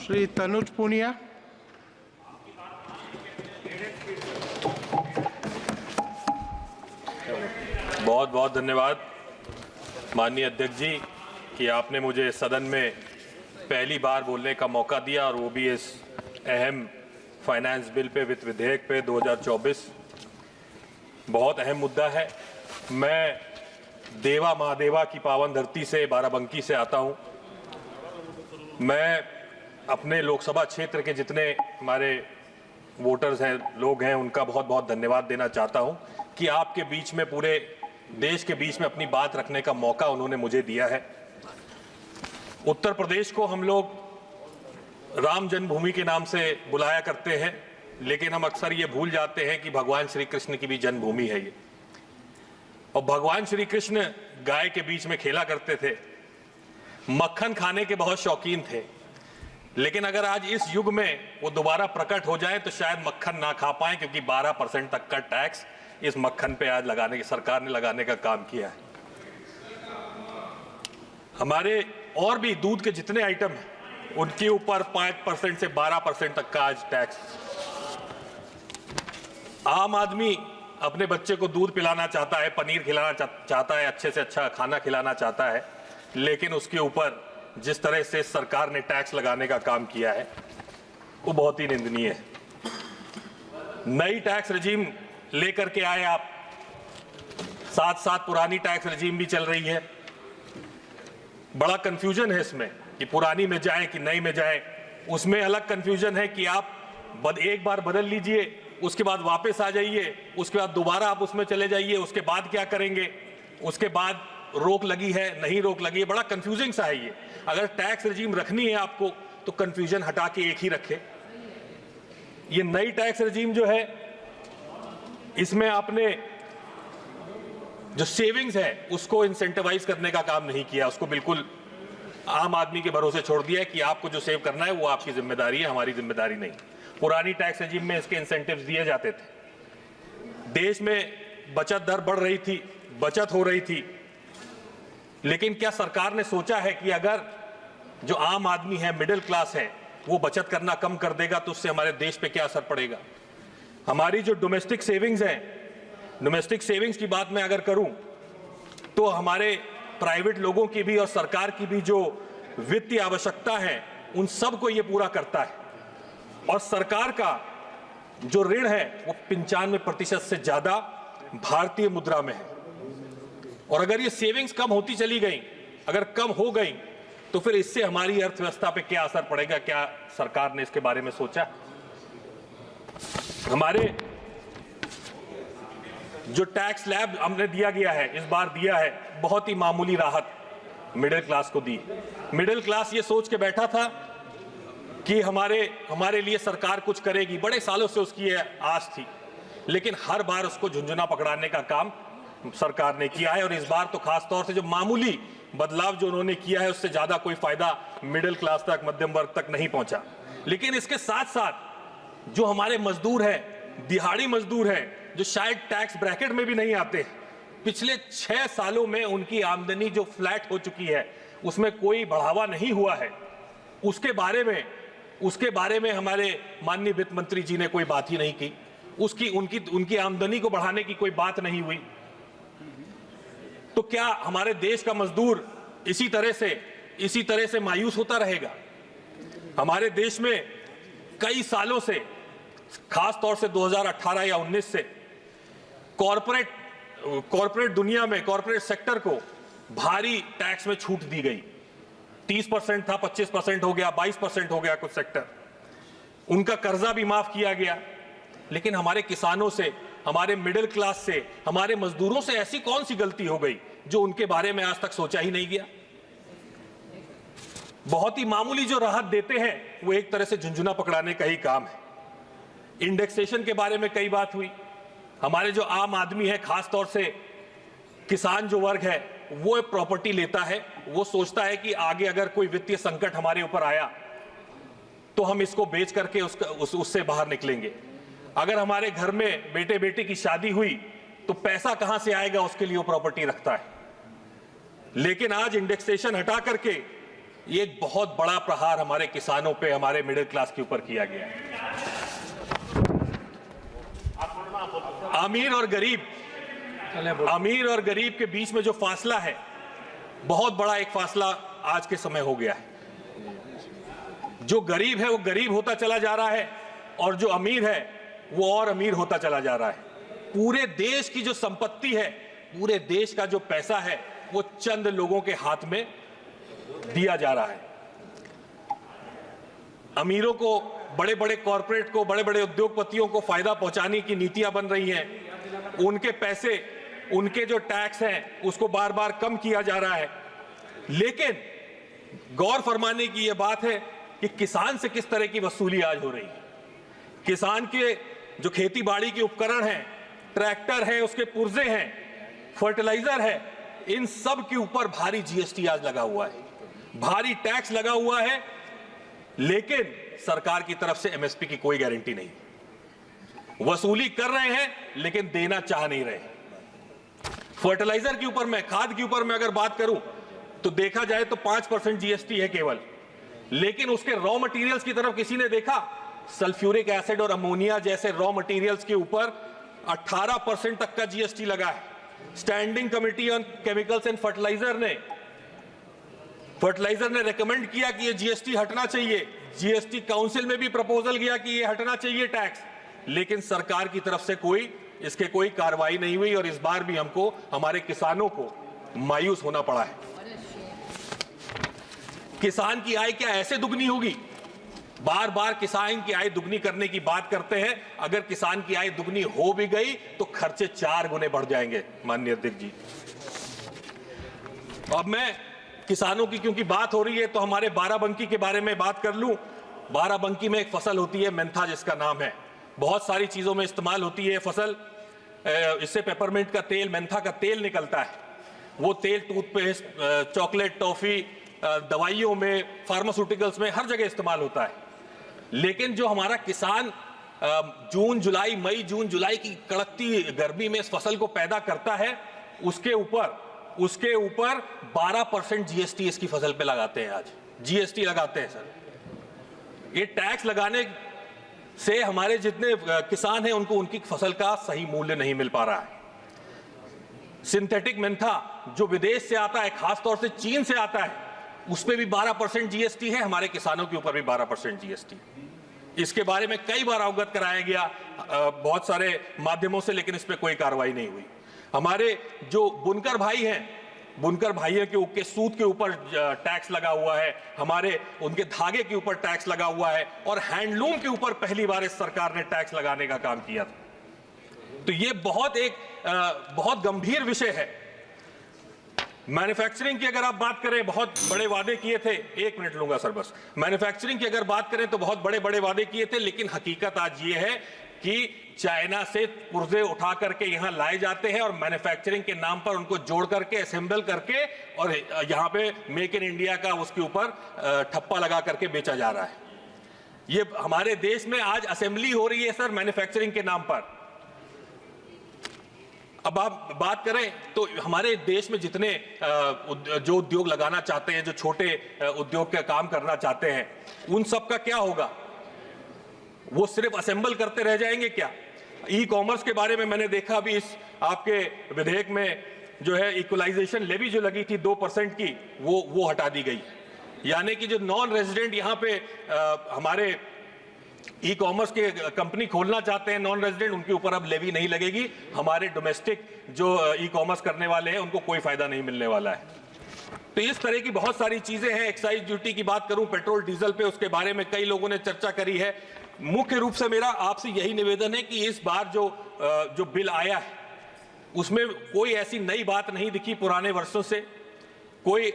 श्री तनुज पुनिया। बहुत बहुत धन्यवाद माननीय अध्यक्ष जी कि आपने मुझे सदन में पहली बार बोलने का मौका दिया और वो भी इस अहम फाइनेंस बिल पे, वित्त विधेयक पे 2024। बहुत अहम मुद्दा है। मैं देवा महादेवा की पावन धरती से, बाराबंकी से आता हूँ। मैं अपने लोकसभा क्षेत्र के जितने हमारे वोटर्स हैं, लोग हैं, उनका बहुत बहुत धन्यवाद देना चाहता हूँ कि आपके बीच में, पूरे देश के बीच में अपनी बात रखने का मौका उन्होंने मुझे दिया है। उत्तर प्रदेश को हम लोग राम जन्मभूमि के नाम से बुलाया करते हैं, लेकिन हम अक्सर ये भूल जाते हैं कि भगवान श्री कृष्ण की भी जन्मभूमि है ये। और भगवान श्री कृष्ण गाय के बीच में खेला करते थे, मक्खन खाने के बहुत शौकीन थे, लेकिन अगर आज इस युग में वो दोबारा प्रकट हो जाए तो शायद मक्खन ना खा पाए, क्योंकि 12% तक का टैक्स इस मक्खन पे आज लगाने की सरकार ने लगाने का काम किया है। हमारे और भी दूध के जितने आइटम हैं उनके ऊपर 5% से 12% तक का आज टैक्स। आम आदमी अपने बच्चे को दूध पिलाना चाहता है, पनीर खिलाना चाहता है, अच्छे से अच्छा खाना खिलाना चाहता है, लेकिन उसके ऊपर जिस तरह से सरकार ने टैक्स लगाने का काम किया है वो बहुत ही निंदनीय है। नई टैक्स रजीम लेकर के आए आप, साथ साथ पुरानी टैक्स रजीम भी चल रही है। बड़ा कंफ्यूजन है इसमें कि पुरानी में जाए कि नई में जाए। उसमें अलग कंफ्यूजन है कि आप एक बार बदल लीजिए, उसके बाद वापस आ जाइए, उसके बाद दोबारा आप उसमें चले जाइए, उसके बाद क्या करेंगे, उसके बाद रोक लगी है, नहीं रोक लगी है। बड़ा कंफ्यूजिंग सा है ये। अगर टैक्स रजीम रखनी है आपको तो कंफ्यूजन हटा के एक ही रखे। ये नई टैक्स रजीम जो है, इसमें आपने जो सेविंग्स है उसको इंसेंटिवाइज करने का काम नहीं किया, उसको बिल्कुल आम आदमी के भरोसे छोड़ दिया है कि आपको जो सेव करना है वो आपकी जिम्मेदारी है, हमारी जिम्मेदारी नहीं। पुरानी टैक्स रजीम में इसके इंसेंटिव्स दिए जाते थे, देश में बचत दर बढ़ रही थी, बचत हो रही थी, लेकिन क्या सरकार ने सोचा है कि अगर जो आम आदमी है, मिडिल क्लास है, वो बचत करना कम कर देगा तो उससे हमारे देश पे क्या असर पड़ेगा। हमारी जो डोमेस्टिक सेविंग्स है, डोमेस्टिक सेविंग्स की बात मैं अगर करूं तो हमारे प्राइवेट लोगों की भी और सरकार की भी जो वित्तीय आवश्यकता है उन सब को ये पूरा करता है। और सरकार का जो ऋण है वो 95% से ज्यादा भारतीय मुद्रा में है। और अगर ये सेविंग्स कम होती चली गई, अगर कम हो गई, तो फिर इससे हमारी अर्थव्यवस्था पे क्या असर पड़ेगा, क्या सरकार ने इसके बारे में सोचा। हमारे जो टैक्स स्लैब हमने दिया गया है, इस बार दिया है, बहुत ही मामूली राहत मिडिल क्लास को दी। मिडिल क्लास ये सोच के बैठा था कि हमारे लिए सरकार कुछ करेगी, बड़े सालों से उसकी आस थी, लेकिन हर बार उसको झुंझुना पकड़ाने का काम सरकार ने किया है। और इस बार तो खास तौर से जो मामूली बदलाव जो उन्होंने किया है उससे ज्यादा कोई फायदा मिडिल क्लास तक, मध्यम वर्ग तक नहीं पहुंचा। लेकिन इसके साथ साथ जो हमारे मजदूर हैं, दिहाड़ी मजदूर हैं, जो शायद टैक्स ब्रैकेट में भी नहीं आते, पिछले 6 सालों में उनकी आमदनी जो फ्लैट हो चुकी है, उसमें कोई बढ़ावा नहीं हुआ है, उसके बारे में हमारे माननीय वित्त मंत्री जी ने कोई बात ही नहीं की। उनकी आमदनी को बढ़ाने की कोई बात नहीं हुई। तो क्या हमारे देश का मजदूर इसी तरह से मायूस होता रहेगा? हमारे देश में कई सालों से, खास तौर से 2018 या 19 से कॉरपोरेट दुनिया में, कॉरपोरेट सेक्टर को भारी टैक्स में छूट दी गई। 30% था, 25% हो गया, 22% हो गया कुछ सेक्टर। उनका कर्जा भी माफ किया गया। लेकिन हमारे किसानों से, हमारे मिडिल क्लास से, हमारे मजदूरों से ऐसी कौन सी गलती हो गई जो उनके बारे में आज तक सोचा ही नहीं गया। बहुत ही मामूली जो राहत देते हैं वो एक तरह से झुंझुना पकड़ाने का ही काम है। इंडेक्सेशन के बारे में कई बात हुई। हमारे जो आम आदमी है, खास तौर से किसान जो वर्ग है, वो प्रॉपर्टी लेता है, वो सोचता है कि आगे अगर कोई वित्तीय संकट हमारे ऊपर आया तो हम इसको बेच करके उससे बाहर निकलेंगे। अगर हमारे घर में बेटे बेटी की शादी हुई तो पैसा कहां से आएगा, उसके लिए वो प्रॉपर्टी रखता है। लेकिन आज इंडेक्सेशन हटा करके ये एक बहुत बड़ा प्रहार हमारे किसानों पे, हमारे मिडिल क्लास के ऊपर किया गया है। अमीर और गरीब के बीच में जो फासला है, बहुत बड़ा एक फासला आज के समय हो गया है। जो गरीब है वो गरीब होता चला जा रहा है और जो अमीर है वो और अमीर होता चला जा रहा है। पूरे देश की जो संपत्ति है, पूरे देश का जो पैसा है, वो चंद लोगों के हाथ में दिया जा रहा है। अमीरों को, बड़े बड़े कॉरपोरेट को, बड़े बड़े उद्योगपतियों को फायदा पहुंचाने की नीतियां बन रही हैं। उनके पैसे, उनके जो टैक्स हैं, उसको बार बार कम किया जा रहा है। लेकिन गौर फरमाने की यह बात है कि किसान से किस तरह की वसूली आज हो रही है। किसान के जो खेती बाड़ी के उपकरण हैं, ट्रैक्टर है, उसके पुर्जे हैं, फर्टिलाइजर है, इन सब के ऊपर भारी जीएसटी आज लगा हुआ है, भारी टैक्स लगा हुआ है। लेकिन सरकार की तरफ से एमएसपी की कोई गारंटी नहीं। वसूली कर रहे हैं लेकिन देना चाह नहीं रहे। फर्टिलाइजर के ऊपर में, खाद के ऊपर में अगर बात करूं तो देखा जाए तो 5% जीएसटी है केवल। लेकिन उसके रॉ मटेरियल्स की तरफ किसी ने देखा? सल्फ्यूरिक एसिड और अमोनिया जैसे रॉ मटेरियल्स के ऊपर 18% तक का जीएसटी लगा है। Standing committee on chemicals and fertiliser ने रेकमेंड किया कि ये जीएसटी हटना चाहिए। जीएसटी काउंसिल में भी प्रपोजल गया कि ये हटना चाहिए टैक्स, लेकिन सरकार की तरफ से इसके कोई कार्रवाई नहीं हुई और इस बार भी हमको, हमारे किसानों को मायूस होना पड़ा है। किसान की आय क्या ऐसे दुगनी होगी? बार बार किसान की आय दुगनी करने की बात करते हैं। अगर किसान की आय दुगनी हो भी गई तो खर्चे 4 गुने बढ़ जाएंगे माननीय अध्यक्ष जी। अब मैं किसानों की क्योंकि बात हो रही है तो हमारे बाराबंकी के बारे में बात कर लूं। बाराबंकी में एक फसल होती है मेंथा, जिसका नाम है, बहुत सारी चीजों में इस्तेमाल होती है फसल। इससे पेपरमिंट का तेल, मेंथा का तेल निकलता है। वो तेल टूथपेस्ट, चॉकलेट, टॉफी, दवाइयों में, फार्मास्यूटिकल्स में, हर जगह इस्तेमाल होता है। लेकिन जो हमारा किसान जून जुलाई, मई जून जुलाई की कड़कती गर्मी में इस फसल को पैदा करता है, उसके ऊपर 12% जीएसटी इसकी फसल पे लगाते हैं। आज जीएसटी लगाते हैं सर। ये टैक्स लगाने से हमारे जितने किसान हैं उनको उनकी फसल का सही मूल्य नहीं मिल पा रहा है। सिंथेटिक मेंथा जो विदेश से आता है, खासतौर से चीन से आता है, उस पे भी 12% जीएसटी है। हमारे किसानों के ऊपर भी 12% जीएसटी। इसके बारे में कई बार अवगत कराया गया बहुत सारे माध्यमों से, लेकिन इस पे कोई कार्रवाई नहीं हुई। हमारे जो बुनकर भाई हैं, बुनकर भाइयों के सूत के ऊपर टैक्स लगा हुआ है, हमारे उनके धागे के ऊपर टैक्स लगा हुआ है, और हैंडलूम के ऊपर पहली बार इस सरकार ने टैक्स लगाने का काम किया था। तो ये बहुत गंभीर विषय है। मैन्युफैक्चरिंग की अगर आप बात करें, बहुत बड़े वादे किए थे। 1 मिनट लूंगा सर बस। मैन्युफैक्चरिंग की अगर बात करें तो बहुत बड़े बड़े वादे किए थे, लेकिन हकीकत आज ये है कि चाइना से पुर्जे उठा करके यहां लाए जाते हैं और मैन्युफैक्चरिंग के नाम पर उनको जोड़ करके, असेंबल करके, और यहां पे मेक इन इंडिया का उसके ऊपर ठप्पा लगा करके बेचा जा रहा है। ये हमारे देश में आज असेंबली हो रही है सर मैन्युफैक्चरिंग के नाम पर। अब आप बात करें तो हमारे देश में जितने जो उद्योग लगाना चाहते हैं, जो छोटे उद्योग का काम करना चाहते हैं, उन सब का क्या होगा? वो सिर्फ असेंबल करते रह जाएंगे क्या? ई कॉमर्स के बारे में मैंने देखा अभी इस आपके विधेयक में जो है इक्वलाइजेशन लेवी जो लगी थी 2% की, वो हटा दी गई। यानी कि जो नॉन रेजिडेंट यहाँ पे हमारे ई कॉमर्स के कंपनी खोलना चाहते हैं, नॉन रेजिडेंट, उनके ऊपर अब लेवी नहीं लगेगी। हमारे डोमेस्टिक जो ई कॉमर्स करने वाले हैं उनको कोई फायदा नहीं मिलने वाला है। तो इस तरह की बहुत सारी चीजें हैं। एक्साइज ड्यूटी की बात करूं, पेट्रोल डीजल पे, उसके बारे में कई लोगों ने चर्चा करी है। मुख्य रूप से मेरा आपसे यही निवेदन है कि इस बार जो बिल आया है उसमें कोई ऐसी नई बात नहीं दिखी पुराने वर्षों से। कोई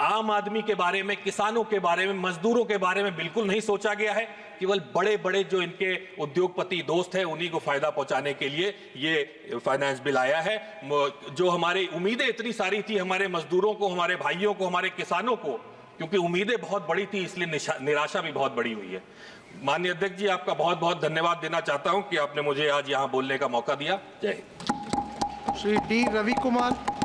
आम आदमी के बारे में, किसानों के बारे में, मजदूरों के बारे में बिल्कुल नहीं सोचा गया है। केवल बड़े बड़े जो इनके उद्योगपति दोस्त हैं उन्हीं को फायदा पहुंचाने के लिए ये फाइनेंस बिल आया है। जो हमारी उम्मीदें इतनी सारी थी हमारे मजदूरों को, हमारे भाइयों को, हमारे किसानों को, क्योंकि उम्मीदें बहुत बड़ी थी, इसलिए निराशा भी बहुत बड़ी हुई है। माननीय अध्यक्ष जी, आपका बहुत बहुत धन्यवाद देना चाहता हूं कि आपने मुझे आज यहां बोलने का मौका दिया। जय हिंद। श्री डी रवि कुमार।